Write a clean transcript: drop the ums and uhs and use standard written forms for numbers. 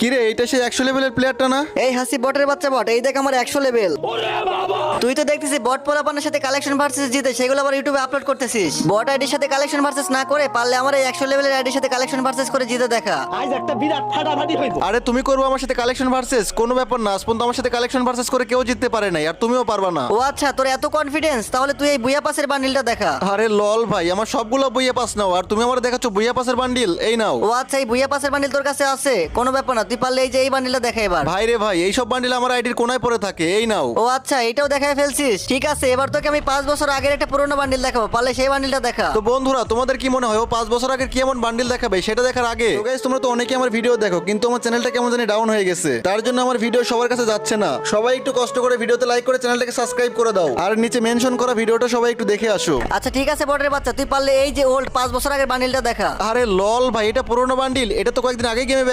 কিরে এইটা সেই 100 লেভেলের প্লেয়ারটা না? এই হাসি বটের বাচ্চা বট, এই দেখ আমার 100 লেভেল। তুই তো দেখতেছিস বট পোলাপানের সাথে কালেকশন ভার্সেস জিতে সেগুলো আবার ইউটিউবে আপলোড করতেছিস। বট আইডির সাথে কালেকশন ভার্সেস না করে পারলে আমার এই 100 লেভেলের আইডির সাথে কালেকশন ভার্সেস করে জিতে দেখা। আজ একটা বিরাট ফাটাফাটি হইব। আরে তুমি করবো আমার সাথে কালেকশন ভার্সেস? কোনো ব্যাপার না, আজ পর্যন্ত আমার সাথে কালেকশন ভার্সেস করে কেউ জিততে পারে নাই, আর তুমিও পারবা না। ও আচ্ছা, তোর এত কনফিডেন্স, তাহলে তুই এই বুয়া পাসের বান্ডিলটা দেখা। আরে লল ভাই, আমার সবগুলো বইয়ে পাস নাও, আর তুমি আমার দেখাচ্ছ বইয়া পাসের বান্ডিল। এই নাও। ও আচ্ছা, এই বুয়া পাসের বান্ডিল তোর কাছে আছে, কোনো ব্যাপার না, তুই পারলে এই যে এই বান্ডিলটা দেখা এবার। ভাই রে ভাই, এইসব বান্ডিল আমার আইডির কোনায় পড়ে থাকে। এই নাও। ও আচ্ছা, এটাও দেখায় ফেলছিস, ঠিক আছে। এবার তোকে আমি 5 বছর আগের একটা পুরোনো বান্ডিল দেখাবো, পারলে সেই বান্ডিলটা দেখা। তো বন্ধুরা, তোমাদের কি মনে হয় ও 5 বছর আগের কি এমন বান্ডিল দেখাবে সেটা দেখার আগে? তো গাইস, তোমরা তো অনেকেই আমার ভিডিও দেখো, কিন্তু আমার চ্যানেলটা কেমন জানি ডাউন হয়ে গেছে। তার জন্য আমার ভিডিও সবার কাছে যাচ্ছে না। সবাই একটু কষ্ট করে ভিডিওতে লাইক করে চ্যানেলটাকে সাবস্ক্রাইব করে দাও, আর নিচে মেনশন করা ভিডিওটা সবাই একটু দেখে আসো। আচ্ছা ঠিক আছে বটের বাচ্চা, তুই পারলে এই যে ওল্ড 5 বছর আগের বান্ডিলটা দেখা। আরে লল ভাই, এটা পুরোনো বান্ডিল, এটা তো কয়েকদিন আগে গেমে